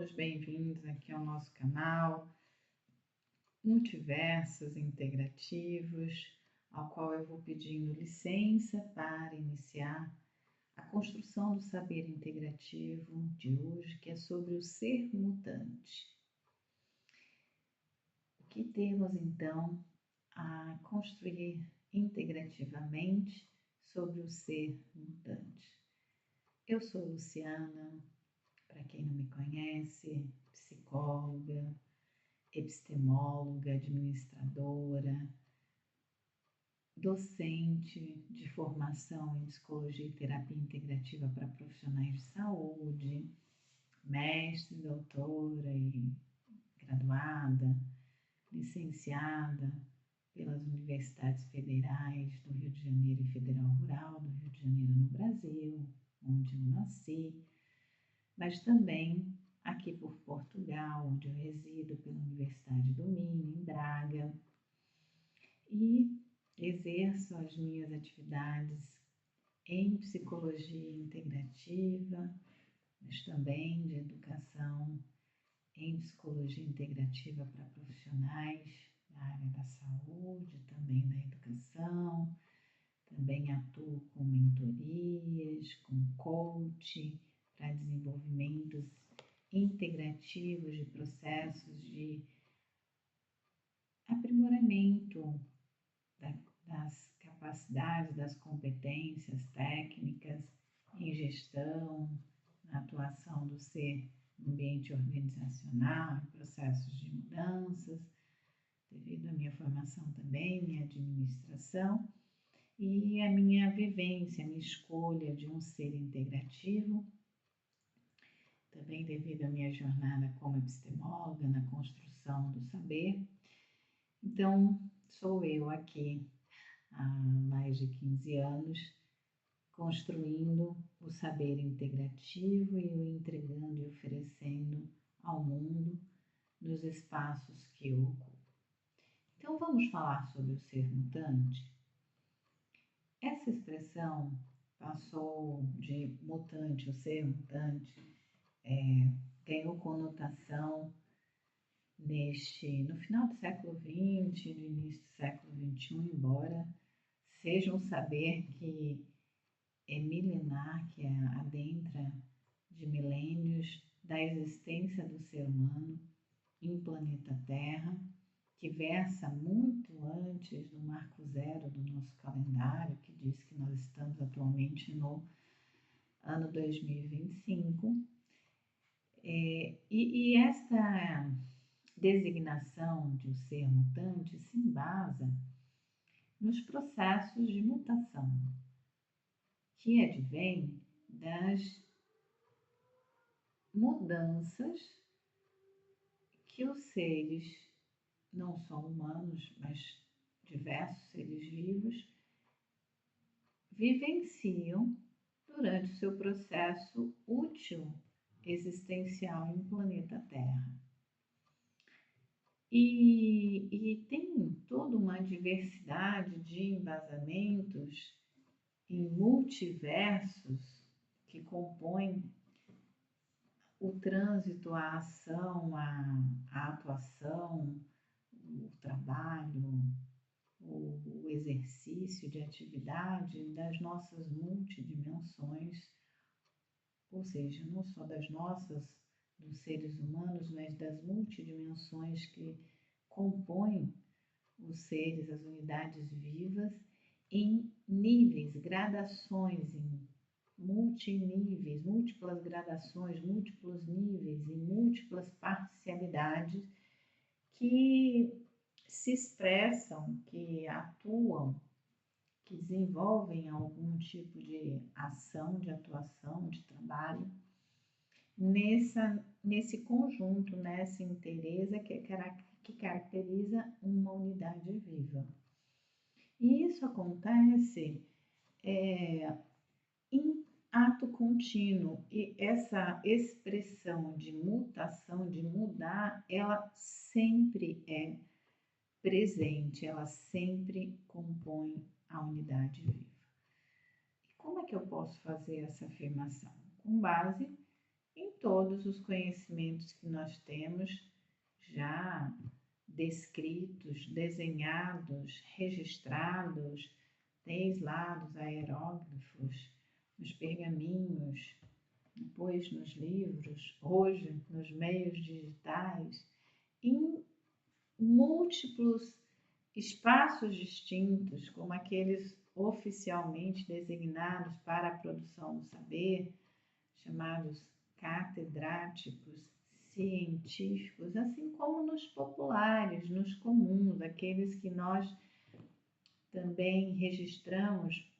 todos bem-vindos aqui ao nosso canal Multiversos Integrativos, ao qual eu vou pedindo licença para iniciar a construção do saber integrativo de hoje, que é sobre o ser mutante. O que temos então a construir integrativamente sobre o ser mutante? Eu sou Luciana, para quem não me conhece, psicóloga, epistemóloga, administradora, docente de formação em psicologia e terapia integrativa para profissionais de saúde, mestre, doutora e graduada, licenciada pelas universidades federais do Rio de Janeiro e Federal Rural do Rio de Janeiro no Brasil, onde eu nasci, mas também aqui por Portugal, onde eu resido, pela Universidade do Minho, em Braga, e exerço as minhas atividades em psicologia integrativa, mas também de educação em psicologia integrativa para profissionais da área da saúde, também da educação, também atuo com mentorias, com coaching, para desenvolvimentos integrativos de processos de aprimoramento das capacidades, das competências técnicas em gestão, na atuação do ser no ambiente organizacional, em processos de mudanças, devido à minha formação também, minha administração, e a minha vivência, a minha escolha de um ser integrativo, também devido à minha jornada como epistemóloga na construção do saber. Então, sou eu aqui há mais de 15 anos, construindo o saber integrativo e o entregando e oferecendo ao mundo nos espaços que eu ocupo. Então, vamos falar sobre o ser mutante? Essa expressão passou de mutante, o ser mutante, ganhou conotação no final do século XX, no início do século XXI, embora seja um saber que é milenar, que adentra de milênios da existência do ser humano em planeta Terra, que versa muito antes do marco zero do nosso calendário, que diz que nós estamos atualmente no ano 2025. E esta designação de um ser mutante se embasa nos processos de mutação, que advém das mudanças que os seres, não só humanos, mas diversos seres vivos, vivenciam durante o seu processo útil existencial em planeta Terra. E tem toda uma diversidade de embasamentos em multiversos que compõem o trânsito, a ação, a atuação, o trabalho, o exercício de atividade das nossas multidimensões, ou seja, não só dos seres humanos, mas das multidimensões que compõem os seres, as unidades vivas, em níveis, gradações, em multiníveis, múltiplas gradações, múltiplos níveis e múltiplas parcialidades que se expressam, que atuam, que desenvolvem algum tipo de ação, de atuação, de trabalho nesse conjunto, nessa inteireza que caracteriza uma unidade viva. E isso acontece em ato contínuo, e essa expressão de mutação, de mudar, ela sempre é presente, ela sempre compõe a unidade viva. E como é que eu posso fazer essa afirmação? Com base em todos os conhecimentos que nós temos já descritos, desenhados, registrados, desde lá dos aeróglifos, nos pergaminhos, depois nos livros, hoje nos meios digitais, em múltiplos espaços distintos, como aqueles oficialmente designados para a produção do saber, chamados catedráticos, científicos, assim como nos populares, nos comuns, aqueles que nós também registramos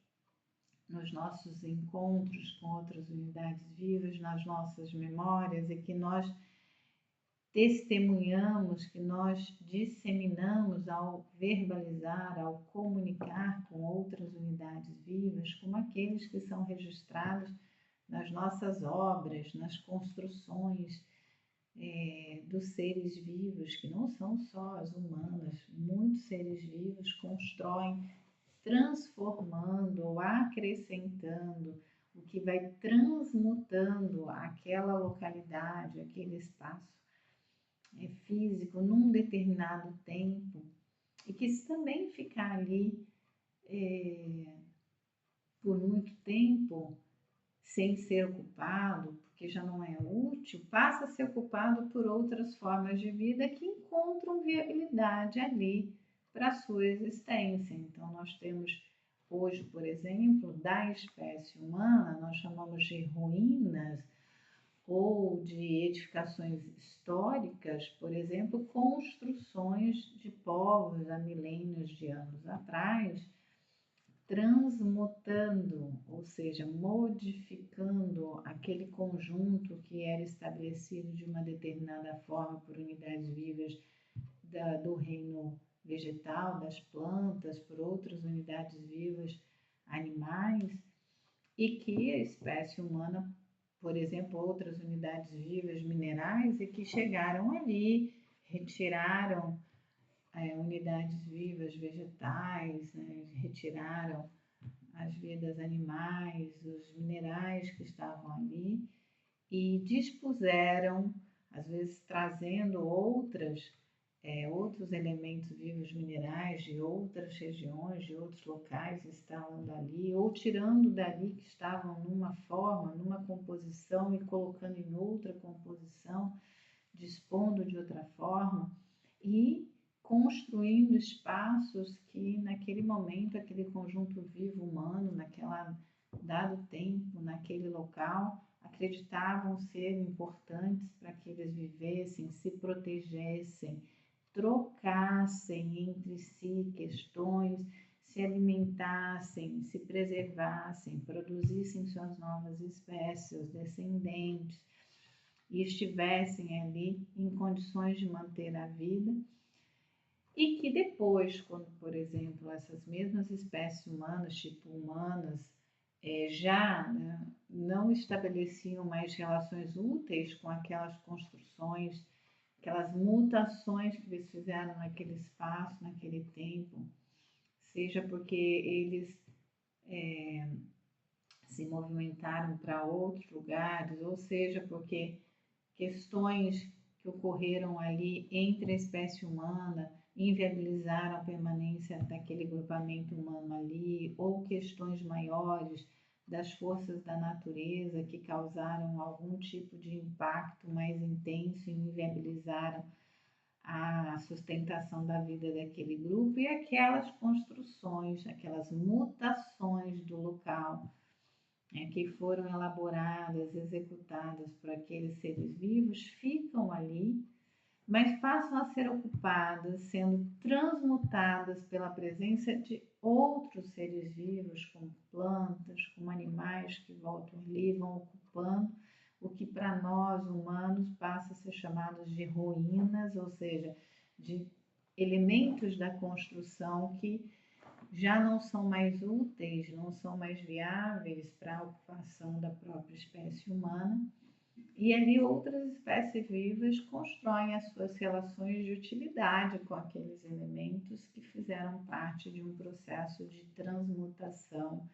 nos nossos encontros com outras unidades vivas, nas nossas memórias, e que nós testemunhamos, que nós disseminamos ao verbalizar, ao comunicar com outras unidades vivas, como aqueles que são registrados nas nossas obras, nas construções dos seres vivos, que não são só as humanas, muitos seres vivos constroem, transformando ou acrescentando, o que vai transmutando aquela localidade, aquele espaço físico num determinado tempo, e que se também ficar ali por muito tempo sem ser ocupado, porque já não é útil, passa a ser ocupado por outras formas de vida que encontram viabilidade ali para a sua existência. Então, nós temos hoje, por exemplo, da espécie humana, nós chamamos de ruínas ou de edificações históricas, por exemplo, construções de povos há milênios de anos atrás, transmutando, ou seja, modificando aquele conjunto que era estabelecido de uma determinada forma por unidades vivas do reino vegetal, das plantas, por outras unidades vivas, animais, e que a espécie humana, por exemplo, outras unidades vivas minerais, e que chegaram ali, retiraram unidades vivas vegetais, né, retiraram as vidas animais, os minerais que estavam ali e dispuseram, às vezes trazendo outros elementos vivos minerais de outras regiões, de outros locais, instalando ali, ou tirando dali que estavam numa forma, numa composição e colocando em outra composição, dispondo de outra forma e construindo espaços que naquele momento, aquele conjunto vivo humano, naquela dado tempo, naquele local, acreditavam ser importantes para que eles vivessem, se protegessem, trocassem entre si questões, se alimentassem, se preservassem, produzissem suas novas espécies, descendentes, e estivessem ali em condições de manter a vida, e que depois, quando, por exemplo, essas mesmas espécies humanas, tipo humanas, já não estabeleciam mais relações úteis com aquelas construções, aquelas mutações que eles fizeram naquele espaço, naquele tempo, seja porque eles se movimentaram para outros lugares, ou seja porque questões que ocorreram ali entre a espécie humana inviabilizaram a permanência daquele grupamento humano ali, ou questões maiores das forças da natureza que causaram algum tipo de impacto mais intenso e inviabilizaram a sustentação da vida daquele grupo, e aquelas construções, aquelas mutações do local que foram elaboradas, executadas por aqueles seres vivos, ficam ali, mas passam a ser ocupadas, sendo transmutadas pela presença de outros seres vivos, como plantas, como animais que voltam ali, vão ocupando o que para nós humanos passa a ser chamados de ruínas, ou seja, de elementos da construção que já não são mais úteis, não são mais viáveis para a ocupação da própria espécie humana, e ali outras espécies vivas constroem as suas relações de utilidade com aqueles elementos que fizeram parte de um processo de transmutação,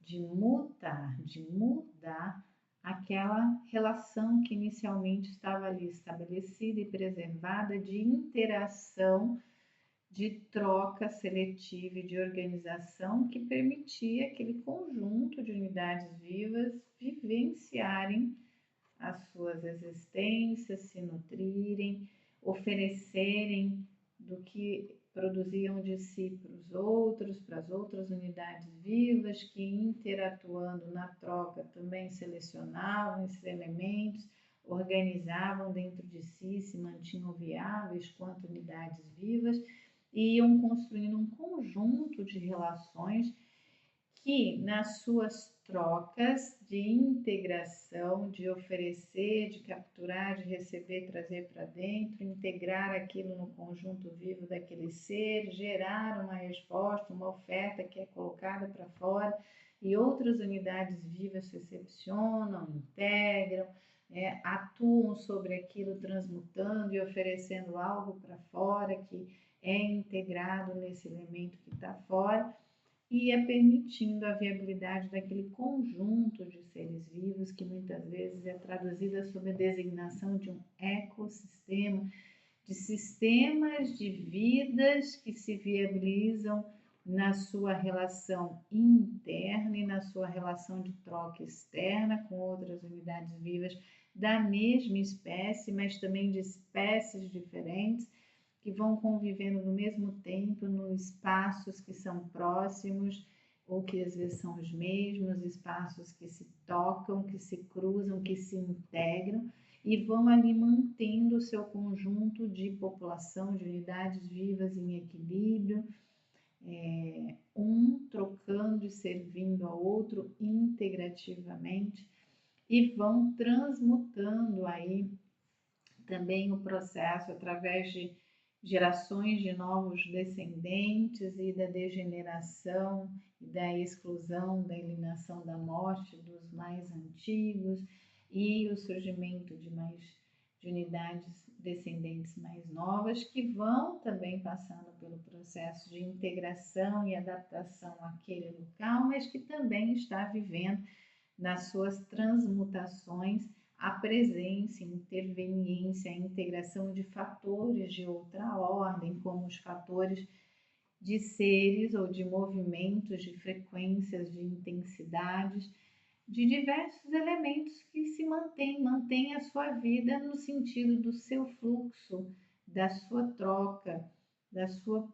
de mutar, de mudar aquela relação que inicialmente estava ali estabelecida e preservada de interação, de troca seletiva e de organização que permitia aquele conjunto de unidades vivas vivenciarem as suas existências, se nutrirem, oferecerem do que produziam de si para os outros, para as outras unidades vivas, que interatuando na troca também selecionavam esses elementos, organizavam dentro de si, se mantinham viáveis quanto unidades vivas e iam construindo um conjunto de relações que nas suas trocas de integração, de oferecer, de capturar, de receber, trazer para dentro, integrar aquilo no conjunto vivo daquele ser, gerar uma resposta, uma oferta que é colocada para fora e outras unidades vivas recepcionam, integram, atuam sobre aquilo, transmutando e oferecendo algo para fora que é integrado nesse elemento que está fora, e é permitindo a viabilidade daquele conjunto de seres vivos que muitas vezes é traduzida sob a designação de um ecossistema, de sistemas de vidas que se viabilizam na sua relação interna e na sua relação de troca externa com outras unidades vivas da mesma espécie, mas também de espécies diferentes, que vão convivendo no mesmo tempo, nos espaços que são próximos, ou que às vezes são os mesmos, espaços que se tocam, que se cruzam, que se integram, e vão ali mantendo o seu conjunto de população, de unidades vivas em equilíbrio, um trocando e servindo ao outro integrativamente, e vão transmutando aí também o processo através de gerações de novos descendentes e da degeneração e da exclusão, da eliminação da morte dos mais antigos e o surgimento de unidades descendentes mais novas que vão também passando pelo processo de integração e adaptação àquele local, mas que também está vivendo nas suas transmutações a presença, interveniência, a integração de fatores de outra ordem, como os fatores de seres ou de movimentos, de frequências, de intensidades, de diversos elementos que se mantêm a sua vida no sentido do seu fluxo, da sua troca, da sua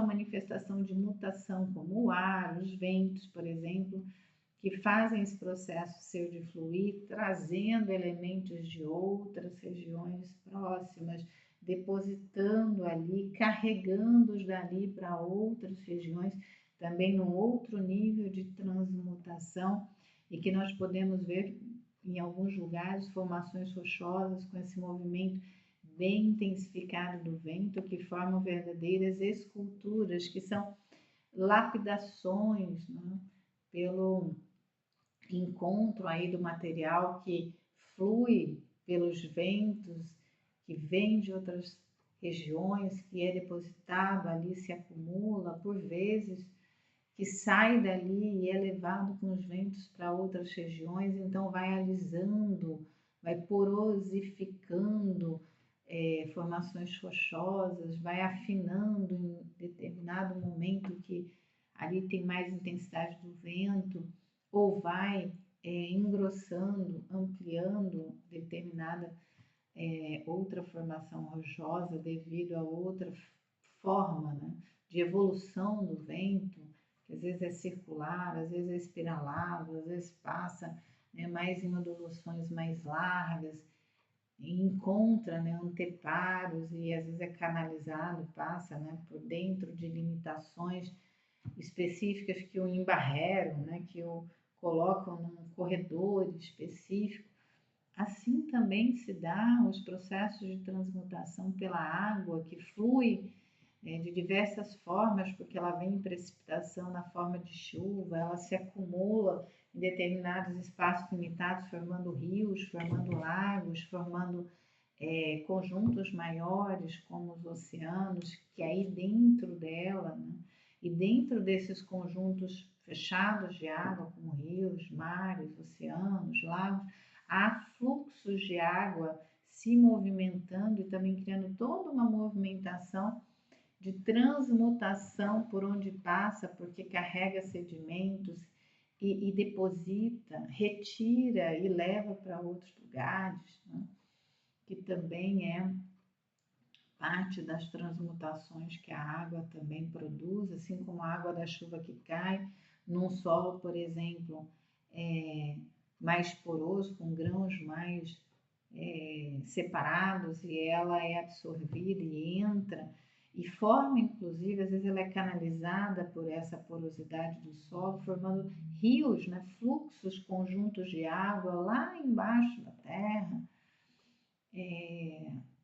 manifestação de mutação, como o ar, os ventos, por exemplo, que fazem esse processo seu de fluir, trazendo elementos de outras regiões próximas, depositando ali, carregando-os dali para outras regiões, também num outro nível de transmutação, e que nós podemos ver em alguns lugares formações rochosas com esse movimento bem intensificado do vento, que formam verdadeiras esculturas, que são lapidações, né, pelo encontro aí do material que flui pelos ventos, que vem de outras regiões, que é depositado ali, se acumula, por vezes, que sai dali e é levado com os ventos para outras regiões, então vai alisando, vai porosificando formações rochosas, vai afinando em determinado momento que ali tem mais intensidade do vento, ou vai engrossando, ampliando determinada outra formação rochosa devido a outra forma, né, de evolução do vento, que às vezes é circular, às vezes é espiralado, às vezes passa, né, mais em ondulações mais largas, e encontra, né, anteparos e às vezes é canalizado, passa, né, por dentro de limitações específicas que o embarreram, né, que o colocam num corredor específico. Assim também se dá os processos de transmutação pela água, que flui de diversas formas, porque ela vem em precipitação na forma de chuva, ela se acumula em determinados espaços limitados, formando rios, formando lagos, formando conjuntos maiores, como os oceanos, que aí dentro dela, né, E dentro desses conjuntos fechados de água, como rios, mares, oceanos, lagos, há fluxos de água se movimentando e também criando toda uma movimentação de transmutação por onde passa, porque carrega sedimentos e deposita, retira e leva para outros lugares, né? Que também é parte das transmutações que a água também produz, assim como a água da chuva que cai num solo, por exemplo, mais poroso, com grãos mais separados, e ela é absorvida e entra e forma, inclusive, às vezes ela é canalizada por essa porosidade do solo, formando rios, né, fluxos, conjuntos de água lá embaixo da terra.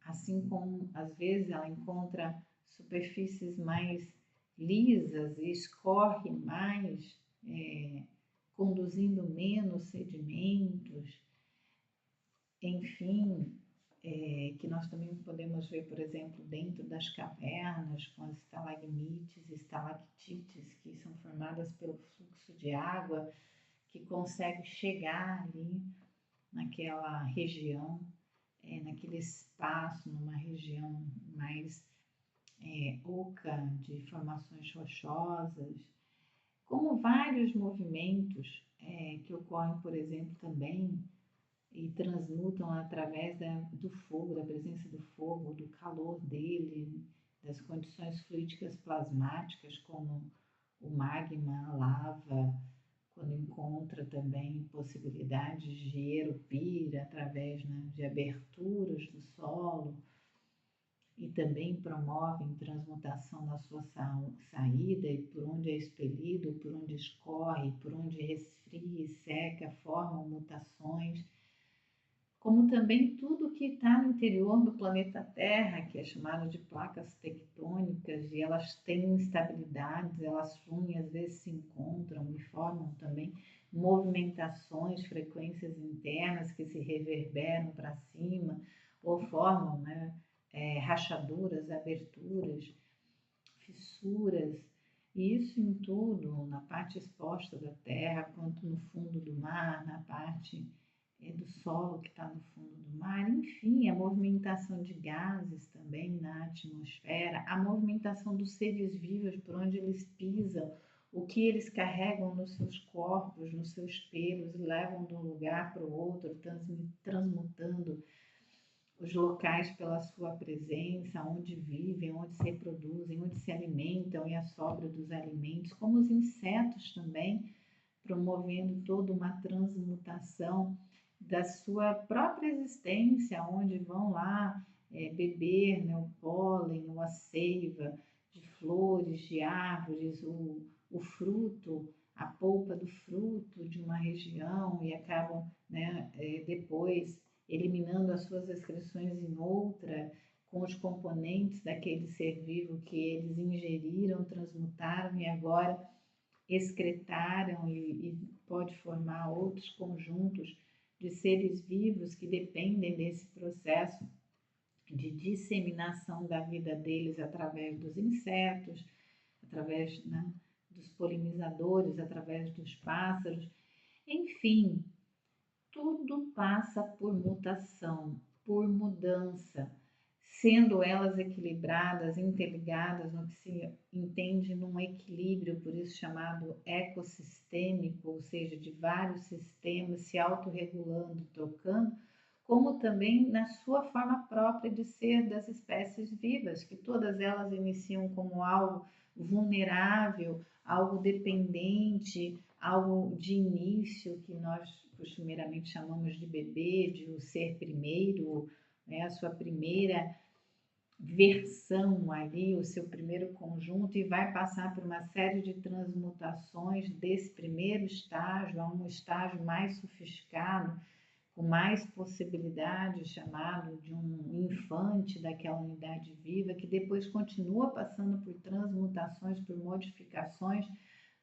Assim como às vezes ela encontra superfícies mais lisas e escorre mais, conduzindo menos sedimentos, enfim, que nós também podemos ver, por exemplo, dentro das cavernas, com as estalagmites e estalactites, que são formadas pelo fluxo de água, que consegue chegar ali naquela região, naquele espaço, numa região mais oca, de formações rochosas, como vários movimentos que ocorrem, por exemplo, também e transmutam através do fogo, da presença do fogo, do calor dele, das condições fluídicas plasmáticas, como o magma, a lava, quando encontra também possibilidades de erupir através, né, de aberturas do solo, e também promovem transmutação na sua saída, e por onde é expelido, por onde escorre, por onde resfria e seca, formam mutações, como também tudo que está no interior do planeta Terra, que é chamado de placas tectônicas, e elas têm instabilidades, elas fluem, às vezes se encontram e formam também movimentações, frequências internas que se reverberam para cima, ou formam, né, rachaduras, aberturas, fissuras, e isso em tudo, na parte exposta da Terra, quanto no fundo do mar, na parte do solo que está no fundo do mar, enfim, a movimentação de gases também na atmosfera, a movimentação dos seres vivos por onde eles pisam, o que eles carregam nos seus corpos, nos seus pelos, e levam de um lugar para o outro, transmutando os locais pela sua presença, onde vivem, onde se reproduzem, onde se alimentam e a sobra dos alimentos, como os insetos também, promovendo toda uma transmutação da sua própria existência, onde vão lá beber, né, o pólen ou a seiva de flores, de árvores, o fruto, a polpa do fruto de uma região, e acabam, né, depois eliminando as suas excreções em outra, com os componentes daquele ser vivo que eles ingeriram, transmutaram e agora excretaram, e pode formar outros conjuntos de seres vivos que dependem desse processo de disseminação da vida deles através dos insetos, através, né, dos polinizadores, através dos pássaros, enfim, tudo passa por mutação, por mudança, sendo elas equilibradas, interligadas no que se entende num equilíbrio, por isso chamado ecossistêmico, ou seja, de vários sistemas se autorregulando, trocando, como também na sua forma própria de ser das espécies vivas, que todas elas iniciam como algo vulnerável, algo dependente, algo de início, que nós costumeiramente chamamos de bebê, de o ser primeiro, né, a sua primeira versão ali, o seu primeiro conjunto, e vai passar por uma série de transmutações desse primeiro estágio a um estágio mais sofisticado, com mais possibilidades, chamado de um infante daquela unidade viva, que depois continua passando por transmutações, por modificações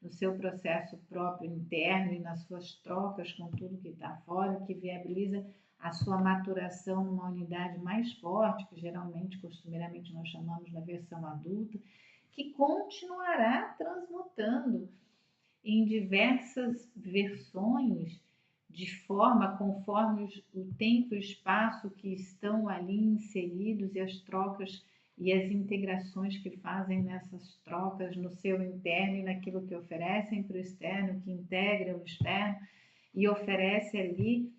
no seu processo próprio interno e nas suas trocas com tudo que está fora, que viabiliza a sua maturação numa unidade mais forte, que geralmente, costumeiramente, nós chamamos da versão adulta, que continuará transmutando em diversas versões, de forma conforme o tempo e o espaço que estão ali inseridos e as trocas e as integrações que fazem nessas trocas no seu interno e naquilo que oferecem para o externo, que integra o externo e oferece ali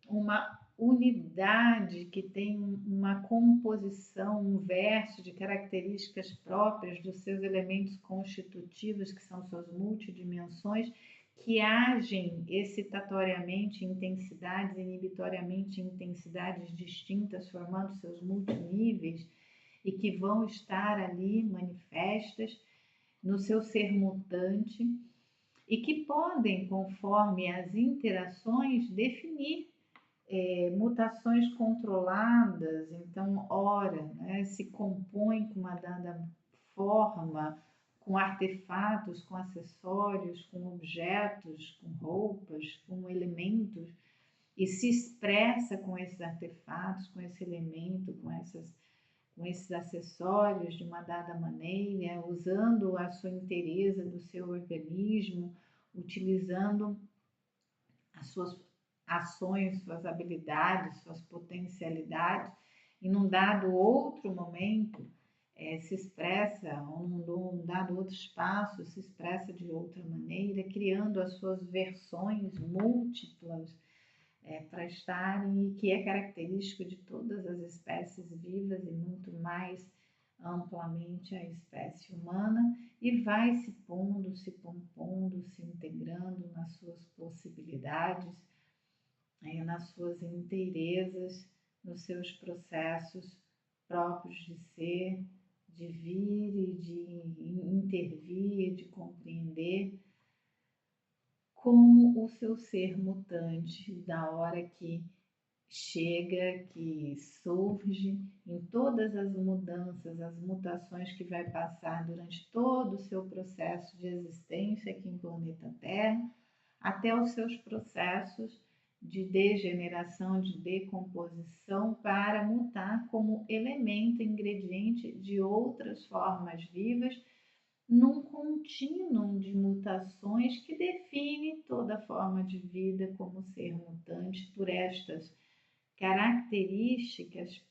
uma unidade que tem uma composição, um verso de características próprias dos seus elementos constitutivos, que são suas multidimensões, que agem excitatoriamente em intensidades, inibitoriamente em intensidades distintas, formando seus multiníveis e que vão estar ali manifestas no seu ser mutante e que podem, conforme as interações, definir mutações controladas. Então, ora, né, se compõe com uma dada forma, com artefatos, com acessórios, com objetos, com roupas, com elementos, e se expressa com esses artefatos, com esse elemento, com esses acessórios de uma dada maneira, usando a sua inteireza do seu organismo, utilizando as suas ações, suas habilidades, suas potencialidades, e num dado outro momento se expressa, ou num dado outro espaço se expressa de outra maneira, criando as suas versões múltiplas para estarem, e que é característico de todas as espécies vivas e muito mais amplamente a espécie humana, e vai se pondo, se compondo, se integrando nas suas possibilidades, nas suas inteirezas, nos seus processos próprios de ser, de vir e de intervir, de compreender, como o seu ser mutante, da hora que chega, que surge em todas as mudanças, as mutações que vai passar durante todo o seu processo de existência aqui em planeta Terra, até os seus processos de degeneração, de decomposição, para mutar como elemento, ingrediente de outras formas vivas, num contínuo de mutações que define toda forma de vida como ser mutante por estas características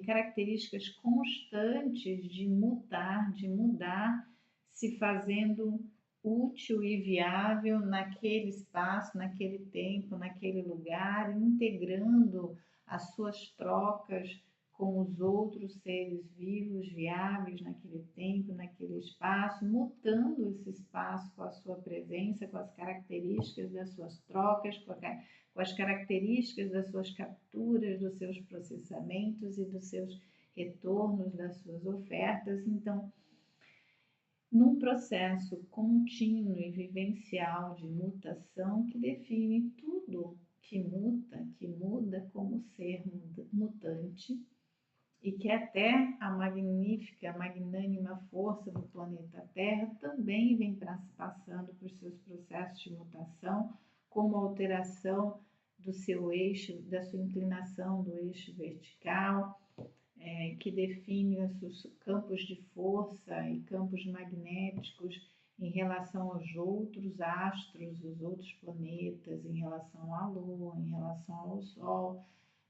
características constantes de mutar, de mudar, se fazendo útil e viável naquele espaço, naquele tempo, naquele lugar, integrando as suas trocas com os outros seres vivos, viáveis naquele tempo, naquele espaço, mutando esse espaço com a sua presença, com as características das suas trocas, com as características das suas capturas, dos seus processamentos e dos seus retornos, das suas ofertas. Então, num processo contínuo e vivencial de mutação que define tudo que muta, que muda como ser mutante, e que até a magnífica, magnânima força do planeta Terra também vem passando por seus processos de mutação, como alteração do seu eixo, da sua inclinação do eixo vertical, que define os campos de força e campos magnéticos em relação aos outros astros, os outros planetas, em relação à Lua, em relação ao Sol,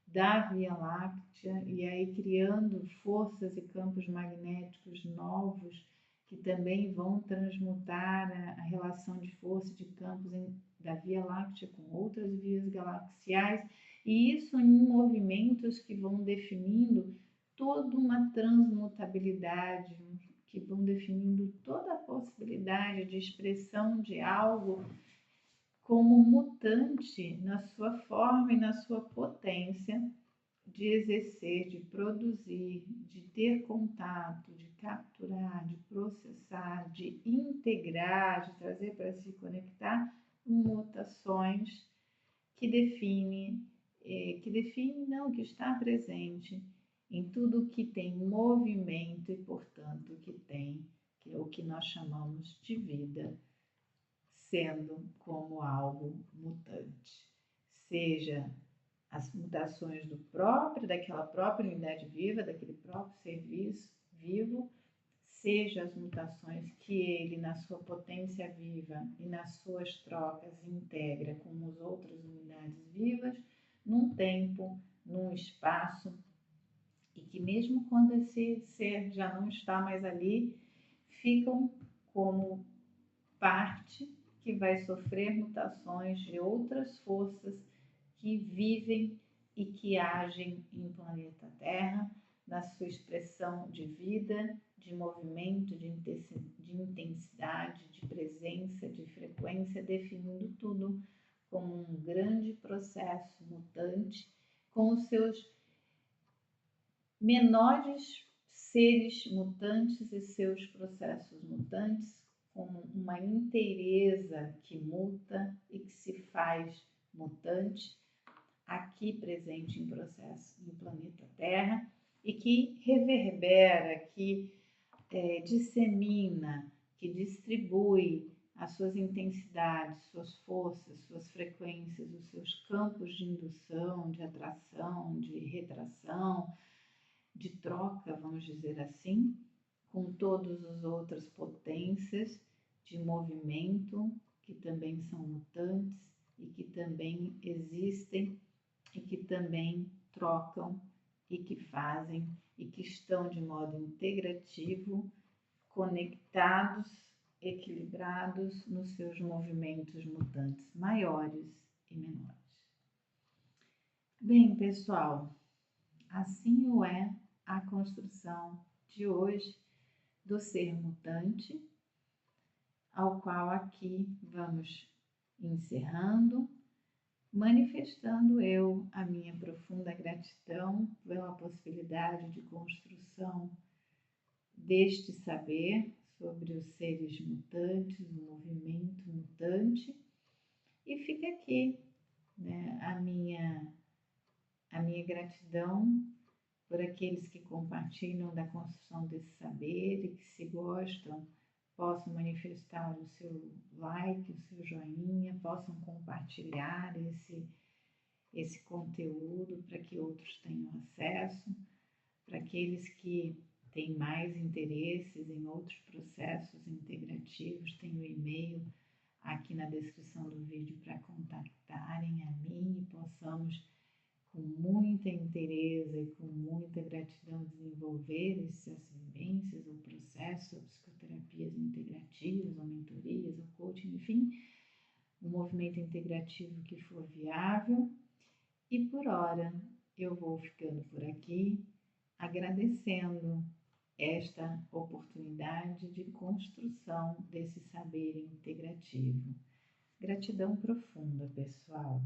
da Via Láctea, e aí criando forças e campos magnéticos novos que também vão transmutar a relação de força e de campos da Via Láctea com outras vias galaxiais, e isso em movimentos que vão definindo toda uma transmutabilidade, que vão definindo toda a possibilidade de expressão de algo como mutante na sua forma e na sua potência de exercer, de produzir, de ter contato, de capturar, de processar, de integrar, de trazer para se conectar mutações que que está presente em tudo que tem movimento e, portanto, que é o que nós chamamos de vida, sendo como algo mutante, seja as mutações daquela própria unidade viva, daquele próprio ser vivo, seja as mutações que ele, na sua potência viva e nas suas trocas, integra com as outras unidades vivas, num tempo, num espaço, e que mesmo quando esse ser já não está mais ali, ficam como parte que vai sofrer mutações de outras forças que vivem e que agem em planeta Terra, na sua expressão de vida, de movimento, de intensidade, de presença, de frequência, definindo tudo como um grande processo mutante, com os seus menores seres mutantes e seus processos mutantes, como uma inteireza que muta e que se faz mutante, aqui presente em processo no planeta Terra, e que reverbera, que dissemina, que distribui as suas intensidades, suas forças, suas frequências, os seus campos de indução, de atração, de retração, de troca, vamos dizer assim, com todas as outras potências de movimento que também são mutantes e que também existem e que também trocam e que fazem e que estão de modo integrativo, conectados, equilibrados nos seus movimentos mutantes maiores e menores. Bem, pessoal, assim o é a construção de hoje do ser mutante, ao qual aqui vamos encerrando, manifestando eu a minha profunda gratidão pela possibilidade de construção deste saber sobre os seres mutantes, o movimento mutante, e fica aqui, né, a minha gratidão por aqueles que compartilham da construção desse saber e que, se gostam, possam manifestar o seu like, o seu joinha, possam compartilhar esse conteúdo para que outros tenham acesso, para aqueles que têm mais interesses em outros processos integrativos, tem o e-mail aqui na descrição do vídeo para contactarem a mim e possamos, com muita interesse e com muita gratidão, desenvolver essas vivências ou processos, ou psicoterapias integrativas, ou mentorias, ou coaching, enfim, um movimento integrativo que for viável. E por hora eu vou ficando por aqui, agradecendo esta oportunidade de construção desse saber integrativo. Gratidão profunda, pessoal.